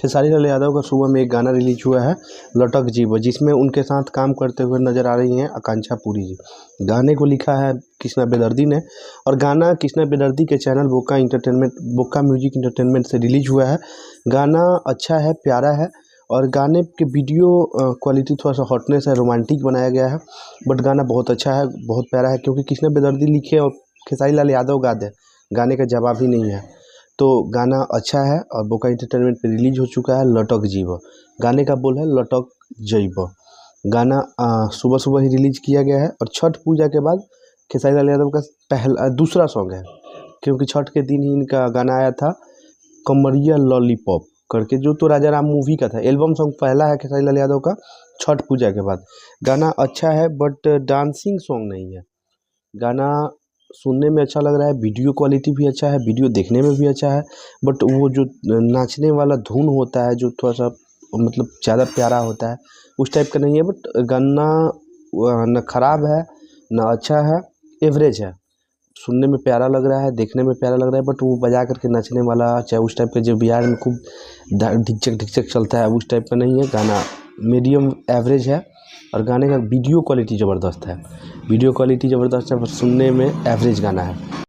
खेसारी लाल यादव का सुबह में एक गाना रिलीज हुआ है लटक जीव, जिसमें उनके साथ काम करते हुए नज़र आ रही हैं आकांक्षा पुरी जी। गाने को लिखा है कृष्णा बेदर्दी ने और गाना कृष्णा बेदर्दी के चैनल बोका म्यूजिक इंटरटेनमेंट से रिलीज हुआ है। गाना अच्छा है, प्यारा है और गाने के वीडियो क्वालिटी थोड़ा सा हॉटनेस है, रोमांटिक बनाया गया है, बट गाना बहुत अच्छा है, बहुत प्यारा है। क्योंकि कृष्णा बेदर्दी लिखे और खेसारी लाल यादव गा दे, गाने का जवाब ही नहीं है। तो गाना अच्छा है और बोका इंटरटेनमेंट पे रिलीज हो चुका है लटक जीव। गाने का बोल है लटक जइब। गाना सुबह सुबह ही रिलीज किया गया है और छठ पूजा के बाद खेसारी लाल यादव का दूसरा सॉन्ग है, क्योंकि छठ के दिन ही इनका गाना आया था कमरिया लॉलीपॉप करके, जो तो राजा राम मूवी का था। एल्बम सॉन्ग पहला है खेसारी लाल यादव का छठ पूजा के बाद। गाना अच्छा है बट डांसिंग सॉन्ग नहीं है। गाना सुनने में अच्छा लग रहा है, वीडियो क्वालिटी भी अच्छा है, वीडियो देखने में भी अच्छा है, बट वो जो नाचने वाला धुन होता है जो थोड़ा सा मतलब ज़्यादा प्यारा होता है उस टाइप का नहीं है। बट गाना न ख़राब है न अच्छा है, एवरेज है। सुनने में प्यारा लग रहा है, देखने में प्यारा लग रहा है, बट वो बजा करके नाचने वाला चाहे उस टाइप के जो बिहार में खूब ढिकचक ढिकचक चलता है उस टाइप का नहीं है। गाना मीडियम एवरेज है और गाने का वीडियो क्वालिटी ज़बरदस्त है, वीडियो क्वालिटी ज़बरदस्त है, बस सुनने में एवरेज गाना है।